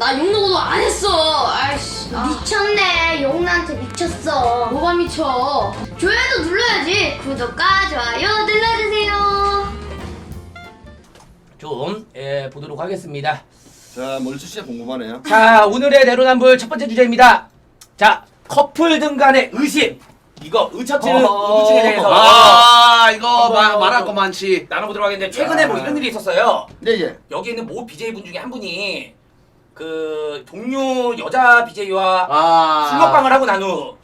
나 욕먹어도 안 했어. 아이씨. 미쳤네. 용나한테 미쳤어. 뭐가 미쳐? 좋아요도 눌러야지. 구독과 좋아요 눌러주세요. 좀 보도록 하겠습니다. 자, 멀추 씨가 궁금하네요. 자, 오늘의 내로남불 첫 번째 주제입니다. 자, 커플 간의 의심. 이거 의처증 의무증에 대해서 이거 말할 거 많지. 나눠보도록 하겠는데 최근에 뭐 이런 일이 있었어요. 네, 예. 여기 있는 모 BJ분 중에 한 분이 그 동료 여자 BJ와 술 먹방을 하고 난 후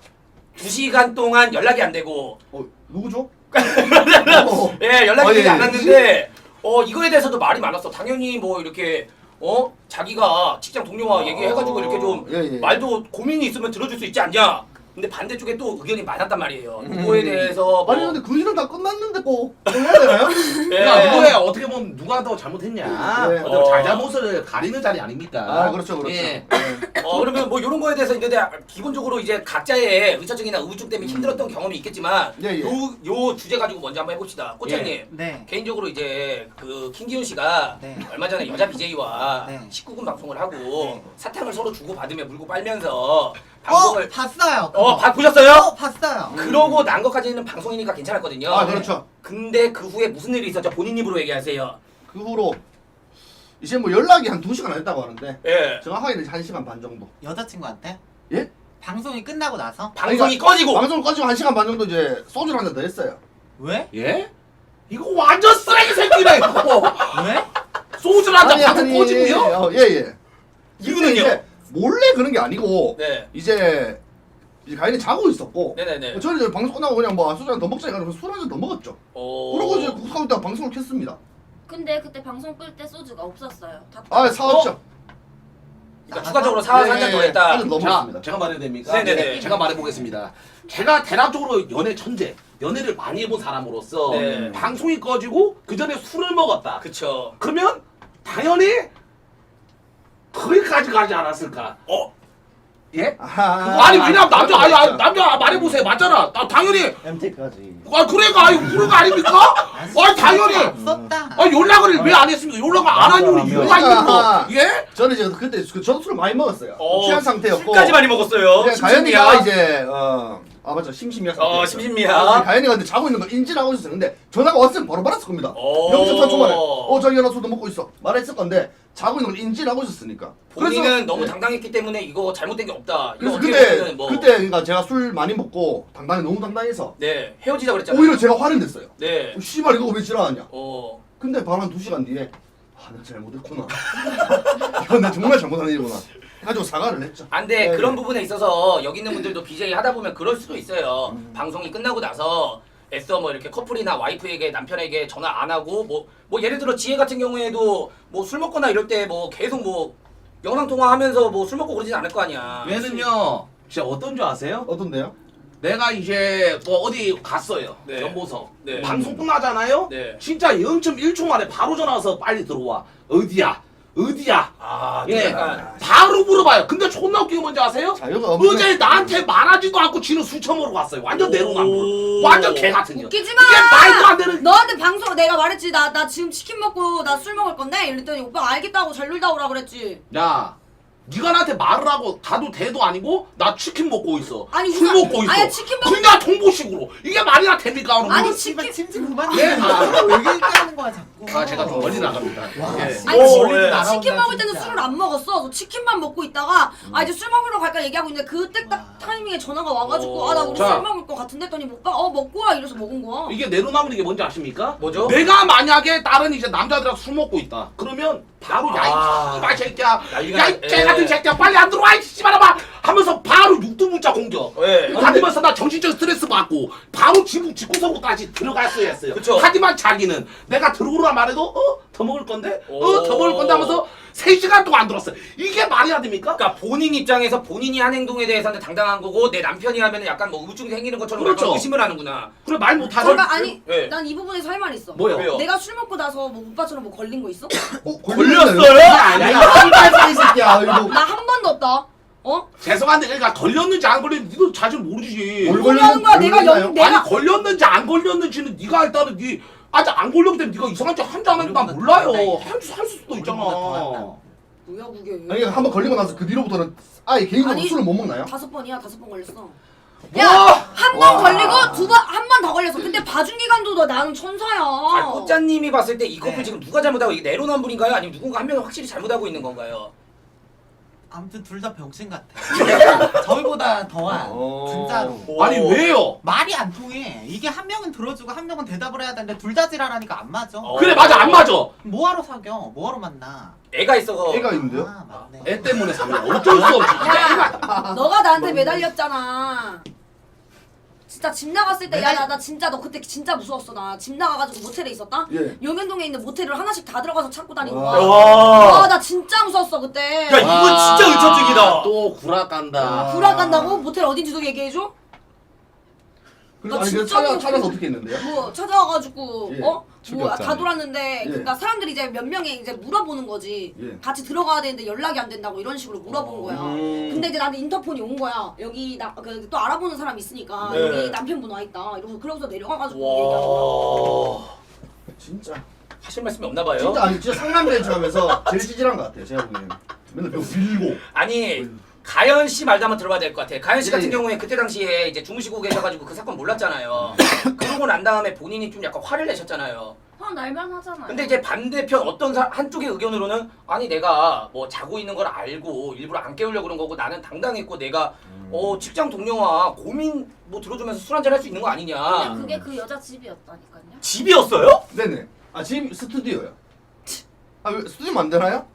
2시간 동안 연락이 안 되고 누구죠? 예, 연락이 되지 예, 않았는데 이거에 대해서도 말이 많았어. 당연히 뭐 이렇게 자기가 직장 동료와 얘기해가지고 이렇게 좀 예. 말도 고민이 있으면 들어줄 수 있지 않냐. 근데 반대쪽에 또 의견이 많았단 말이에요. 이거에 대해서 뭐 아니, 근데 그 일은 다 끝났는데 꼭 해야 되나요? 예. 그러니까 누구야 어떻게 보면 누가 더 잘못했냐. 네. 잘잘못을 가리는 자리 아닙니까? 아, 그렇죠, 그렇죠. 예. 그러면 뭐 이런 거에 대해서 이제 기본적으로 이제 각자의 의처증이나 의무증 때문에 힘들었던 경험이 있겠지만 예. 요 주제 가지고 먼저 한번 해봅시다. 꼬창님. 네. 개인적으로 이제 그 김기훈 씨가 네. 얼마 전에 여자 BJ와 네. 19금 방송을 하고 네. 사탕을 서로 주고 받으며 물고 빨면서 방송을 봤어요. 보셨어요? 봤어요. 그러고 난 것까지는 방송이니까 괜찮았거든요. 아, 그렇죠. 근데 그 후에 무슨 일이 있었죠? 본인 입으로 얘기하세요. 그 후로 이제 뭐 연락이 한 2시간 안 했다고 하는데 예. 정확하게는 1시간 반 정도. 여자친구한테? 예? 방송이 끝나고 나서? 방송이 꺼지고 방송을 꺼지고 1시간 반 정도 이제 소주를 한 잔 더 했어요. 왜? 예? 이거 완전 쓰레기 새끼네 이거. 왜? 소주를 한잔 방송 꺼지고요? 예. 이유는요? 이제 몰래 그런 게 아니고 네. 이제 가인이 자고 있었고 네네네. 저는 이제 방송 끝나고 그냥 뭐 소주 한 잔 더 먹자 해가지고 술 한 잔 더 먹었죠. 그러고 이제 국하고 있다가 방송을 켰습니다. 근데 그때 방송 끌 때 소주가 없었어요. 다 아, 사왔죠. 그러니까 추가적으로 사와서 한 잔 더 했다. 한잔 더 자, 먹었습니다. 제가 말해도 됩니까? 네네네. 제가 말해보겠습니다. 제가 대략적으로 연애 천재, 연애를 많이 해본 사람으로서 네. 방송이 꺼지고 그 전에 술을 먹었다. 그쵸. 그러면 당연히 거기까지 가지 않았을까? 예? 아니 왜냐면 남자 말해보세요. 맞잖아. 당연히 MT까지. 그러니까 아닙니까? 당연히 없었다. 연락을 왜 안 했습니까? 연락을 안 한 이유가 있는 거. 예? 저는 이제 그때 저도 술을 많이 먹었어요. 취한 상태였고. 술까지 많이 먹었어요. 이제 가연이가 이제 맞죠, 심심이야. 심심이야. 가연이가 근데 자고 있는 걸 인지를 하고 있었어요. 근데 전화가 왔으면 바로 받았을 겁니다. 여기서 타 초반에 자기 나 술도 먹고 있어 말했을 건데 자고 있는 걸 인지를 하고 있었으니까. 본인은 너무 네. 당당했기 때문에 이거 잘못된 게 없다. 이거 그래서 어떻게 보면은 그때 그러니까 제가 술 많이 먹고 너무 당당해서 네, 헤어지자 그랬잖아요. 오히려 제가 화를 냈어요. 네. 씨발 이거 왜 지랄하냐. 근데 근데 바로 한 2시간 뒤에 내가 잘못했구나. 이건 내가 정말 잘못한 일이구나. 해가지고 사과를 했죠. 안돼 네, 그런 네. 부분에 있어서 여기 있는 분들도 BJ 하다 보면 그럴 수도 있어요. 방송이 끝나고 나서 애써 뭐 이렇게 커플이나 와이프에게 남편에게 전화 안 하고 뭐 예를 들어 지혜 같은 경우에도 뭐 술 먹거나 이럴 때 뭐 계속 뭐 영상 통화하면서 뭐 술 먹고 그러진 않을 거 아니야. 얘는요 진짜 어떤 줄 아세요? 어떤데요? 내가 이제 뭐 어디 갔어요. 네. 연보성. 네. 방송 끝나잖아요. 네. 진짜 0.1초 만에 바로 전화 와서 빨리 들어와. 어디야? 예. 바로 물어봐요. 근데 존나 웃긴 게 뭔지 아세요? 자유가 없네. 어제 나한테 말하지도 않고 지는 술 처먹으러 갔어요. 완전 내로남불. 완전 개 같은 년. 웃기지 마! 이게 말도 안 되는. 너한테 방송 내가 말했지. 나 지금 치킨 먹고 나 술 먹을 건데 이랬더니 오빠가 알겠다고 잘 놀다 오라 그랬지. 야, 네가 나한테 말을 하고 가도 돼도 아니고 나 치킨 먹고 있어. 아니, 술 누가- 먹고 있어. 아니, 치킨 먹- 그냥 통보식으로. 이게 말이나 됩니까? 여러분? 아니, 씨발 침지 그만. 예, 왜 이렇게 하는 거야 자꾸. 제가 좀 멀리 나갑니다. 와, 예. 씨. 아니 예. 치킨 먹을 때는 술을 안 먹었어. 너 치킨만 먹고 있다가 이제 술 먹으러 갈까 얘기하고 있는데 그때 딱 타이밍에 전화가 와가지고 나 우리 자. 술 먹을 거 같은데 했더니 오빠가 먹고 와 이래서 먹은 거야. 이게 내로남은 게 뭔지 아십니까? 뭐죠? 내가 만약에 다른 이제 남자들하고 술 먹고 있다. 그러면 바로 아. 야이 씨발 새끼야, 난리가 야이 나- 개 예. 같은 새끼야, 빨리 안 들어와 이 씨발아봐 하면서 바로 육두문자 공격. 예. 받으면서 나 정신적 스트레스 받고 바로 집구석으로까지 들어갔어야 했어요. 그쵸. 하지만 자기는 내가 들어오라 말해도 더 먹을 건데 오. 더 먹을 건데 하면서 3시간 동안 안 들었어요. 이게 말이 안 됩니까? 그러니까 본인 입장에서 본인이 한 행동에 대해서는 당당한 거고 내 남편이 하면 약간 뭐 우중이 생기는 것처럼 그렇죠. 약간 의심을 하는구나. 그래 말 못하는. 제가 아니 예. 난 이 부분에서 할 말 있어. 뭐요? 왜요? 내가 술 먹고 나서 뭐 오빠처럼 뭐 걸린 거 있어? 걸렸어요? 야, 이거 씨발 이 새끼야. 이거 나 한 번도 없다. 죄송한데 그러니까 걸렸는지 안 걸렸는지 니도 자신 모르지. 뭘 뭐라는 거야? 내가 걸렸나요? 내가 아니 걸렸는지 안 걸렸는지는 네가 일단은 네 아직 안 걸렸기 때문에 네가 이상한 짓 한지 안 했는지 난 몰라요. 할 수도 있잖아. 뭐야 그게? 아니 한번 걸리고 나서 그 뒤로부터는 아예 개인적으로 아니, 술을 못 먹나요? 5번이야 5번 걸렸어. 뭐? 한 번 걸리고 한 번 더 걸렸어. 근데 봐준 기간도 나는 천사야. 아, 꽃자님이 봤을 때 이 커플 지금 누가 잘못하고 이게 내로남불인가요? 아니면 누군가 한 명은 확실히 잘못하고 있는 건가요? 아무튼 둘 다 병신 같아. 저희보다 더한 진짜로. 아니 왜요? 말이 안 통해. 이게 한 명은 들어주고 한 명은 대답을 해야 되는데 둘 다 지랄하니까 안 맞아. 그래 맞아 안 맞아. 뭐하러 사겨? 뭐하러 만나? 애가 있어서 애가 있는데요? 아 맞네. 애 때문에 사겨. 어쩔 수 없지. 야, 너가 나한테 매달렸잖아. 진짜 집 나갔을 때, 야, 나 진짜 너 그때 진짜 무서웠어. 나 집 나가가지고 모텔에 있었다? 예. 용현동에 있는 모텔을 하나씩 다 들어가서 찾고 다니는 와. 거야. 와. 와, 나 진짜 무서웠어, 그때. 야, 이건 진짜 의처증이다. 또 구라 깐다. 불안 간다고? 모텔 어딘지도 얘기해줘? 그래서 나 아니 그 진짜 찾아서 어떻게 했는데요? 뭐 찾아와가지고 예. 뭐 죽였잖아. 다 돌았는데 예. 그러니까 사람들이 이제 몇 명이 이제 물어보는 거지. 예. 같이 들어가야 되는데 연락이 안 된다고 이런 식으로 물어본 거야. 근데 이제 나한테 인터폰이 온 거야. 여기 또 알아보는 사람 있으니까 네. 여기 남편분 와 있다. 이러면서 그러고서 내려가가지고 얘기하더라고. 와. 진짜 하실 말씀이 없나 봐요. 진짜 아니 진짜 상남자인 하면서 제일 찌질한 것 같아요 제가 보기에는. 맨날 벽 빌고 아니 가연 씨 말도 한번 들어봐야 될 것 같아. 가연 씨 예, 같은 예. 경우에 그때 당시에 이제 주무시고 계셔가지고 그 사건 몰랐잖아요. 그러고 난 다음에 본인이 좀 약간 화를 내셨잖아요. 화 날만 하잖아요. 근데 이제 반대편 어떤 한쪽의 의견으로는 아니 내가 뭐 자고 있는 걸 알고 일부러 안 깨우려고 그런 거고 나는 당당했고 내가 직장 동료와 고민 뭐 들어주면서 술 한잔 할 수 있는 거 아니냐. 근데 그게 그 여자 집이었다니까요. 집이었어요? 네네. 아 지금 스튜디오요. 아 왜 스튜디오 만드나요?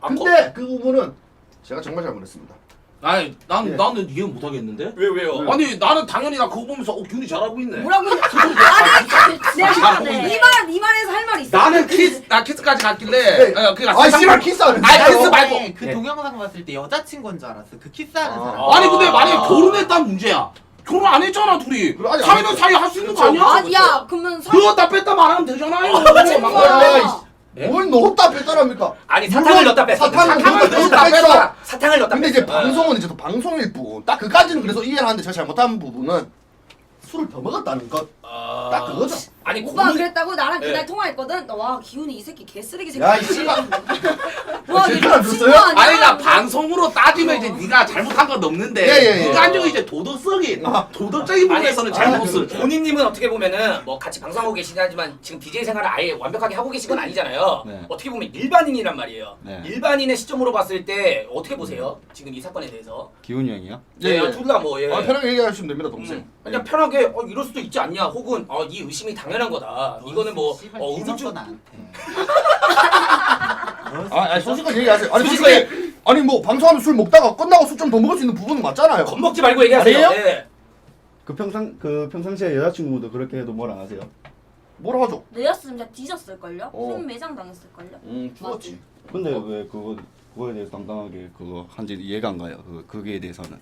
아, 근데 그 부분은 제가 정말 잘못했습니다. 아니 예. 나는 이해 못 하겠는데. 왜요? 아니 나는 당연히 나 그거 보면서 균이 잘하고 있네. 뭐라고 했냐? 잘하고 아니 있네. 이 말에서 할 말 있어. 나는 키스까지 갔길래. 네. 그니까 아 씨발 키스 안 아니, 했어요. 키스 말고. 그 예. 동영상 봤을 때 여자친구인 줄 알았어. 그 키스하는 아. 사람. 아니 근데 만약에 결혼했다는 문제야. 결혼 안 했잖아 둘이. 그래, 아니, 사귀는 아니, 사이 할 수 있는 거 그렇죠. 아니야? 아니 야 그러면 그거 다 뺐다 말하면 되잖아요. 친구야. 예? 뭘 넣었다 뺐다랍니까? 아니 사탕을 넣었다 뺐어. 사탕을 넣었다 뺐어. 사탕을 넣었다 근데 이제 뺐어. 방송은 이제 또 방송일 뿐. 딱 그까지는 그래서 이해를 하는데 제가 잘못한 부분은 술을 더 먹었다는 것. 딱 그거죠. 아니 오빠 고민 그랬다고 나랑 그날 네. 통화했거든. 와 기훈이 이 새끼 개쓰레기 새끼. 야 이 씨발. 와 제 얘 편안 미친 들었어요? 거 아니야? 아니 나 방송으로 따지면 이제 네가 잘못한 건 없는데 예. 인간적인 이제 도덕적인 아. 도덕적인 부분에서는 잘못을. 본인님은 어떻게 보면은 뭐 같이 방송하고 계시긴 하지만 지금 DJ 생활을 아예 완벽하게 하고 계신 건 아니잖아요. 네. 어떻게 보면 일반인이란 말이에요. 네. 일반인의 시점으로 봤을 때 어떻게 보세요? 지금 이 사건에 대해서? 기훈이 형이요? 예. 둘 다 뭐 예. 아, 편하게 얘기하시면 됩니다 동생. 그냥 편하게 이럴 수도 있지 않냐 혹은 이 의심이 당연한 거다. 이거는 뭐 의무주 의무주 나한테. 아니 솔직하게 얘기하세요. 아니 솔직하게 아니 뭐 방송하면 술 먹다가 끝나고 술 좀 더 먹을 수 있는 부분은 맞잖아요. 겁먹지 말고 얘기하세요. 아니에요? 예. 그 평상시에 여자친구도 그렇게 해도 뭐라 안 하세요? 뭐라 하죠? 내였으면 진짜 뒤졌을걸요? 어. 손 매장 당했을걸요? 죽었지. 근데 왜 그거에 대해서 당당하게 그거 한지 이해가 안 가요. 그거에 대해서는.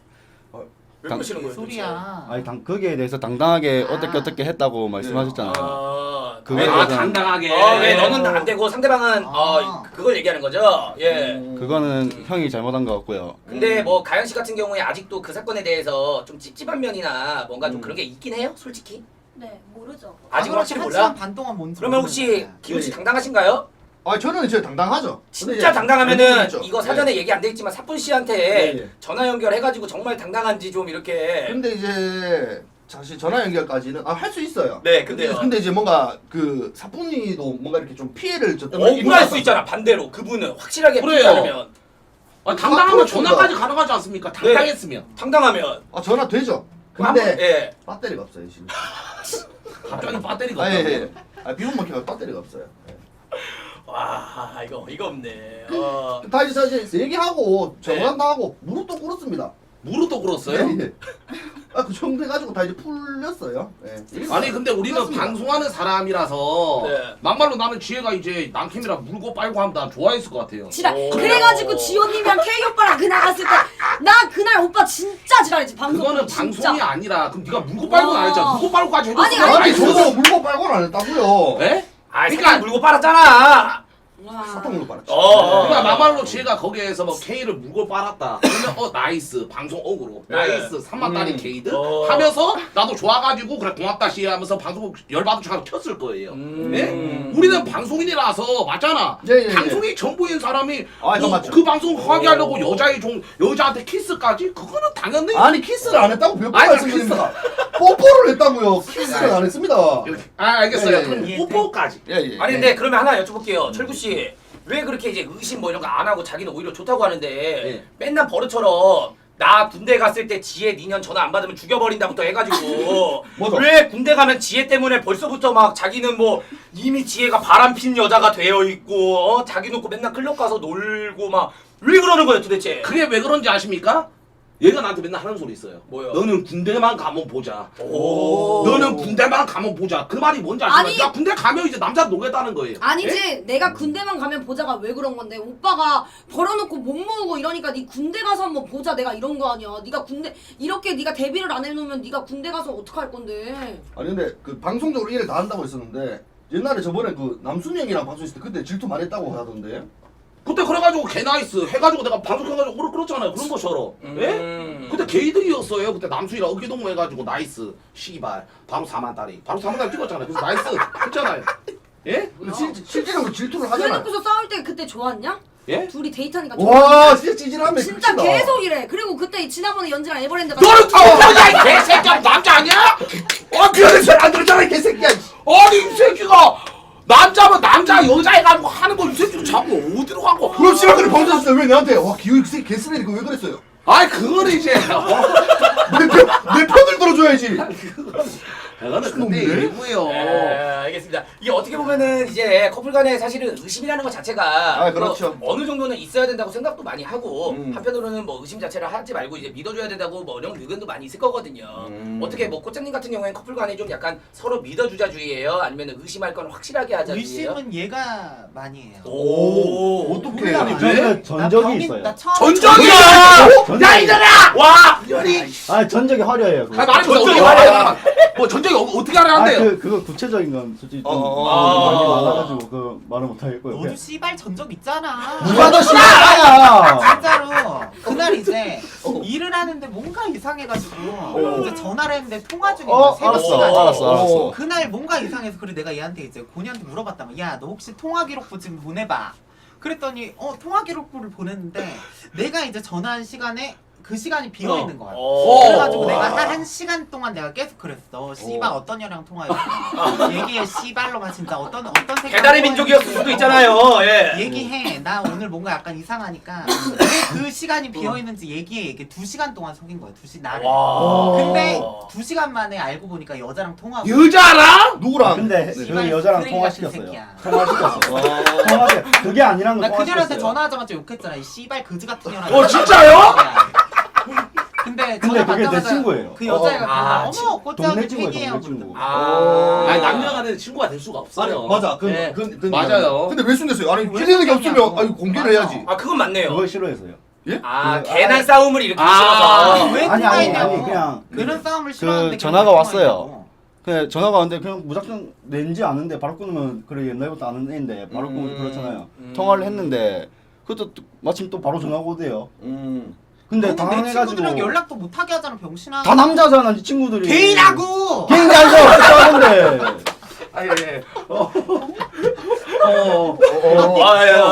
왜 그러시는 거예요? 소리야. 아니 거기에 대해서 당당하게 어떻게 했다고 말씀하셨잖아요. 그거에 아 대해서는- 당당하게. 왜 너는 안 되고 상대방은 그걸 얘기하는 거죠? 예. 그거는 형이 잘못한 것 같고요. 근데 뭐 가연 씨 같은 경우에 아직도 그 사건에 대해서 좀 찝찝한 면이나 뭔가 좀 그런 게 있긴 해요, 솔직히. 네, 모르죠. 아직 확실히 한 몰라. 시간 반 동안 뭔지 그러면 혹시 모르는데. 기훈 씨 예. 당당하신가요? 아 저는 이제 당당하죠. 근데 진짜 이제 당당하면은 있죠. 이거 사전에 얘기 안 돼 있지만 사뿐 씨한테 예, 예. 전화 연결해가지고 정말 당당한지 좀 이렇게. 근데 이제 사실 전화 연결까지는 할 수 있어요. 네, 근데요. 근데 이제 뭔가 그 사뿐이도 뭔가 이렇게 좀 피해를 줬던 억울할 수 있잖아 반대로 그분은 확실하게 그래요. 피하려면 당당하면 그렇습니다. 전화까지 가능하지 않습니까? 당당했으면. 당당하면. 아 전화 되죠. 한 근데 번- 예. 배터리가 없어요 지금. 갑자기 배터리가 아, 없다고. 예. 아 비용 먹기가 배터리가 없어요. 예. 와 이거 없네. 다 이제 얘기하고 정한다고 무릎도 꿇었습니다. 무릎도 꿇었어요? 네. 아그 정도 해가지고 다 이제 풀렸어요. 예. 아니 근데 우리는 풀렸습니다. 방송하는 사람이라서 네. 막말로 나는 지혜가 이제 남캠이라 물고 빨고 하면 난 좋아했을 것 같아요. 지랄. 오. 그래가지고 지호님이랑 K 오빠랑 그 나갔을 때 나 그날 오빠 진짜 지랄했지 방송. 그거는 진짜. 방송이 아니라 그럼 네가 물고 빨고는 안 했잖아. 와. 물고 빨고까지 해줬어. 아니, 아니 저도 물고 빨고는 안 했다고요. 예? 아 그러니까- 그러니까 물고 빨았잖아. 사탕물로 빨았지. 그러니까 막말로 지혜가 거기에서 뭐 K를 물고 빨았다. 그러면 나이스 방송 억으로 나이스 3만 달인 K들 하면서 나도 좋아가지고 그래 고맙다 시혜 하면서 방송 열받은 척하고 켰을 거예요. 예? 우리는 방송인이라서 맞잖아. 예. 방송이 전부인 사람이 이건 맞죠. 그 방송 하게 하려고 여자한테 키스까지 그거는 당연히 아니 키스를 안 했다고 몇 번 아니, 말씀드립니다. 뽀뽀를 했다고요. 키스를 안 했습니다. 알겠어요. 예, 예. 그럼 뽀뽀까지. 예. 아니 근데 그러면 하나 여쭤볼게요. 철구 씨 왜 그렇게 이제 의심 뭐 이런 거 안 하고 자기는 오히려 좋다고 하는데 예. 맨날 버릇처럼 나 군대 갔을 때 지혜 니년 전화 안 받으면 죽여버린다부터 해가지고 맞아. 왜 군대 가면 지혜 때문에 벌써부터 막 자기는 뭐 이미 지혜가 바람핀 여자가 되어 있고 자기 놓고 맨날 클럽 가서 놀고 막 왜 그러는 거예요 도대체? 그게 왜 그런지 아십니까? 얘가 나한테 맨날 하는 소리 있어요. 뭐요? 너는 군대만 가면 보자. 오. 너는 군대만 가면 보자. 그 말이 뭔지 아십니까? 아니. 나 군대 가면 이제 남자 노겠다는 거예요. 아니지 예? 내가 군대만 가면 보자가 왜 그런 건데 오빠가 벌어놓고 못 모으고 이러니까 네 군대 가서 한번 보자 내가 이런 거 아니야. 네가 군대 이렇게 네가 데뷔를 안 해놓으면 네가 군대 가서 어떡할 건데. 아니 근데 그 방송적으로 일을 다 한다고 했었는데 옛날에 저번에 그 남순이 형이랑 방송했을 때 그때 질투 많이 했다고 하던데. 그때 그래가지고 개나이스 해가지고 내가 방송해가지고 그렇잖아요. 그런 것처럼. 예? 그때 게이들이었어요. 그때 남순이랑 어깨동무 해가지고 나이스 씨발 바로 4만 달이 바로 4만 달이 찍었잖아요. 그래서 나이스 했잖아요. 예? 근데 실제로 질투를 하잖아. 그래놓고서 싸울 때 그때 좋았냐? 예? 둘이 데이트하니까 와 진짜 찌질하네. 진짜 그치다. 계속 이래. 그리고 그때 지난번에 연지랑 에버랜드 너는 누구냐 이 개새끼야. 남자 아니야? 그런 소리 안 들었잖아 이 개새끼야. 아니 이 새끼가 남자면 남자 여자 해가지고 하는 거 이 새끼를 자꾸 어디로 가고. 그럼 씨발 그래 방송했을 때 왜 내한테 와 기우 이 새끼 개쓰레기 왜 그랬어요? 아이 그거는 이제 내 편을 들어줘야지. 그거는 근데 놈들? 일부예요. 알겠습니다. 이게 어떻게 보면은 이제 커플 간에 사실은 의심이라는 것 자체가 아, 그렇죠. 뭐 어느 정도는 있어야 된다고 생각도 많이 하고 음. 한편으로는 뭐 의심 자체를 하지 말고 이제 믿어줘야 된다고 뭐 이런 의견도 많이 있을 거거든요. 어떻게 뭐 꽃장님 같은 경우에는 커플 간에 좀 약간 서로 믿어주자주의예요? 아니면 의심할 건 확실하게 하자주의예요? 의심은 얘가 많이 해요. 오. 어떻게? 몰라. 왜? 저는 전적이 병인- 있어요. 나 처음 전적이야! 야 이년아! 와! 이년이! 아 전적이 화려해요. 그거. 아 말해보세요. 전적이 어떻게 화려해. 말해? 뭐 전적이 어떻게 하려 한대요? 그거 구체적인 건 솔직히 좀 어. 많이 많아가지고 그 말을 못 하겠고요. 너도 씨발 전적 있잖아. 누가 더 싫어야? 진짜로 그날 이제 일을 하는데 뭔가 이상해가지고 이제 전화를 했는데 통화 중인 거야. 새벽 알았어, 시간에. 알았어. 그날 뭔가 이상해서 그래 내가 얘한테 이제 고니한테 물어봤다면 야 너 혹시 통화 기록부 지금 보내봐. 그랬더니 통화 기록부를 보냈는데 내가 이제 전화한 시간에 그 시간이 비어 있는 거야. 그래가지고 내가 한 1시간 동안 내가 계속 그랬어. 씨발 어떤 여랑 통화했어. 얘기해 씨발로만 진짜 어떤 새끼 배달의 민족이었을 수도 있잖아요. 예. 얘기해. 나 오늘 뭔가 약간 이상하니까 왜 그 시간이 비어 있는지 얘기해. 이게 2시간 동안 속인 거야. 2시 나를. 와. 근데 2시간 만에 알고 보니까 여자랑 통화하고. 여자랑? 누구랑? 근데 씨발, 그 여자랑 쓰레기 통화시켰어요. 같은 새끼야. 통화시켰어요. 통화시 그게 아니란 거 나 그녀한테 통화시켰어요. 전화하자마자 욕했잖아. 이 씨발 그지 같은 년아. 진짜요? 근데 근데 전화 그게 내 받자마자 친구예요. 그 여자애가 아, 그러더라. 어머 동네 꽃장이 친구예요, 팬이에요. 동네 친구. 아니 남녀간에 친구가 될 수가 없어요. 맞아. 예. 그 맞아요. 근데 왜 숨겼어요? 아니 왜 찔리는 게 없으면 숨겼냐고. 아니 공개를 맞아. 해야지. 아 그건 맞네요. 그걸 싫어해서요. 아 그- 괜한 싸움을 일으키기 아. 싫어서. 왜 아니, 통화했냐고. 그냥 그런 싸움을 싫어하는데 전화가 그냥 왔어요. 통화했냐고. 그냥 전화가 왔는데 그냥 무작정 낸지 아는데 바로 끊으면 그래 옛날부터 아는 애인데 바로 끊으면 그렇잖아요. 통화를 했는데 그것도 마침 또 바로 전화가 오대요. 근데 내 당황해가지고 친구들이랑 연락도 못하게 하잖아 병신아. 다 남자잖아 이 친구들이. 개인하고. 개인이 아니죠. 어떻게 하는데. 아예.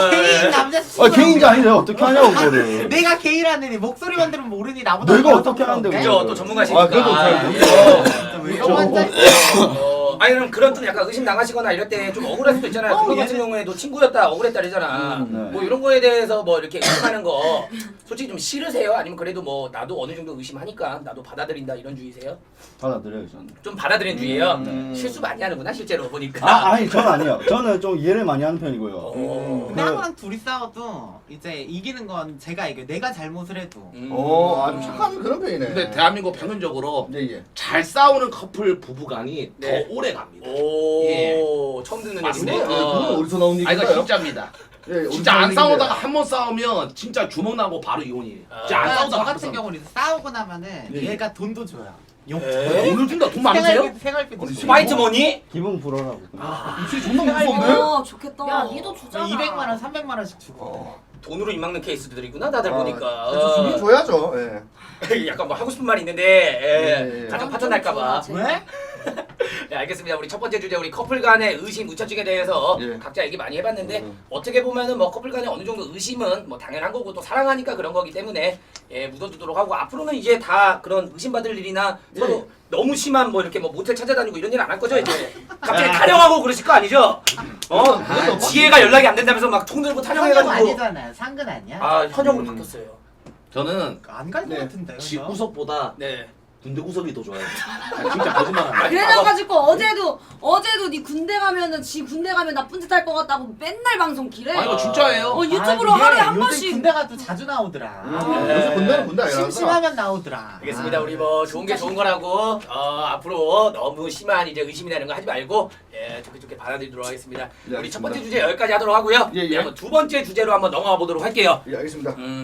개인 남자 친구. 아 개인이 아니죠. 어떻게 하냐고 그거를. 내가 개인하느니 목소리만 들으면 모르니 나보다. 내가 더 어떻게 하는데 그래? 그죠 또 전문가시니까. 아, 그래도 잘 예. 진짜 왜 이런 환자 있어. 아니 그럼 그런 좀 약간 의심 당하시거나 이럴 때 좀 억울할 수도 있잖아요. 그거 같은 경우에도 친구였다 억울했다 그러잖아. 네. 뭐 이런 거에 대해서 뭐 이렇게 의심하는 거 솔직히 좀 싫으세요? 아니면 그래도 뭐 나도 어느 정도 의심하니까 나도 받아들인다 이런 주의세요? 받아들여요 저는. 좀 받아들이는 주의예요. 실수 많이 하는구나 실제로 보니까. 아니 저는 아니에요. 저는 좀 이해를 많이 하는 편이고요. 근데 항상 둘이 싸워도 이제 이기는 건 제가 이겨. 내가 잘못을 해도. 아주 착한 그런 편이네. 근데 대한민국 평균적으로 예. 잘 싸우는 커플 부부간이 네. 더 오래 갑니다. 오 예. 처음 듣는 맞습니다. 얘기인데. 그건 어디서 나온 아 이거 얘기인가요? 진짜입니다. 예, 어디서 진짜 나온 안 싸우다가 얘기인데. 한 번 싸우면 진짜 주먹 나고 바로 이혼이에요. 진짜 안 그러니까 저 싸우다가 같은 경우는 이제 싸우고 나면은 예. 얘가 돈도 줘요. 용. 돈을 준다. 돈 많으세요? 생활비도 아니, 주고. 화이트 머니? 기분 불어라고. 입술이 존나 무서운데? 어 좋겠다. 야 니도 주잖아. 200만 원, 300만 원씩 주고. 돈으로 입 막는 케이스들이구나 다들 아, 보니까. 주긴 줘야죠. 예. 약간 뭐 하고 싶은 말이 있는데 예. 예. 가정 파탄 날까봐. 왜? 네, 알겠습니다. 우리 첫 번째 주제 우리 커플 간의 의심, 의처증에 대해서 예. 각자 얘기 많이 해봤는데 어떻게 보면은 뭐 커플 간의 어느 정도 의심은 뭐 당연한 거고 또 사랑하니까 그런 거기 때문에 예, 묻어두도록 하고 앞으로는 이제 다 그런 의심받을 일이나 서로 예. 너무 심한 뭐 이렇게 뭐 모텔 찾아다니고 이런 일 안 할 거죠 이제 갑자기 타령하고 그러실 거 아니죠? 지혜가 연락이 안 된다면서 막 총 들고 상금 타령해가지고 아니잖아. 상근 아니야? 아 현역으로 바뀌었어요. 저는 안 갈 것 네. 같은데. 집 구석보다 네. 군대 구석이 더 좋아요. 진짜 거짓말 안 해. 그래가지고 어제도 니 군대 가면은 지 군대 가면 나쁜 짓 할 것 같다고 맨날 방송 기래. 아 이거 진짜예요. 유튜브로 이게 하루에 한 요즘 번씩. 군대 가도 자주 나오더라. 요새 군대는 군대 아니라서. 심심하면 나오더라. 알겠습니다. 우리 뭐 좋은 게 좋은 거라고 앞으로 너무 심한 이제 의심이나 이런 거 하지 말고 예, 좋게 받아들이도록 하겠습니다. 예, 우리 첫 알겠습니다. 번째 주제 여기까지 하도록 하고요. 예, 예. 한번 두 번째 주제로 한번 넘어가 보도록 할게요. 예, 알겠습니다.